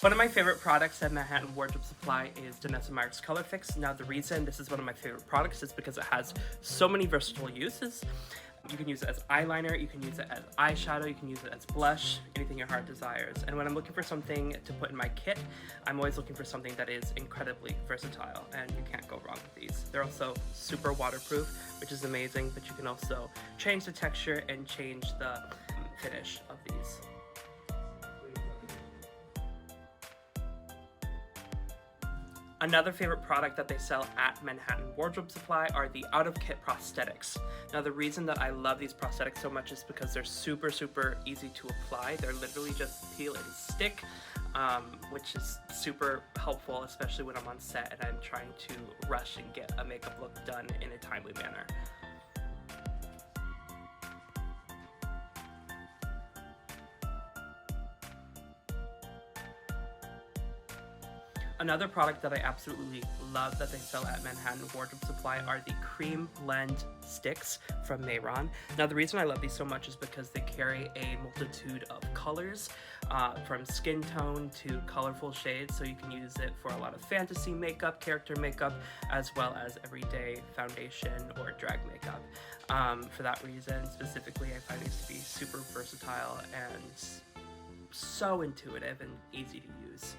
One of my favorite products at Manhattan Wardrobe Supply is Danessa Myricks Color Fix. Now the reason this is one of my favorite products is because it has so many versatile uses. You can use it as eyeliner, you can use it as eyeshadow, you can use it as blush, anything your heart desires. And when I'm looking for something to put in my kit, I'm always looking for something that is incredibly versatile, and you can't go wrong with these. They're also super waterproof, which is amazing, but you can also change the texture and change the finish of these. Another favorite product that they sell at Manhattan Wardrobe Supply are the out-of-kit prosthetics. Now the reason that I love these prosthetics so much is because they're super easy to apply. They're literally just peel and stick, which is super helpful, especially when I'm on set and I'm trying to rush and get a makeup look done in a timely manner. Another product that I absolutely love that they sell at Manhattan Wardrobe Supply are the Cream Blend Sticks from Mehron. Now the reason I love these so much is because they carry a multitude of colors, from skin tone to colorful shades, so you can use it for a lot of fantasy makeup, character makeup, as well as everyday foundation or drag makeup. For that reason specifically, I find these to be super versatile and so intuitive and easy to use.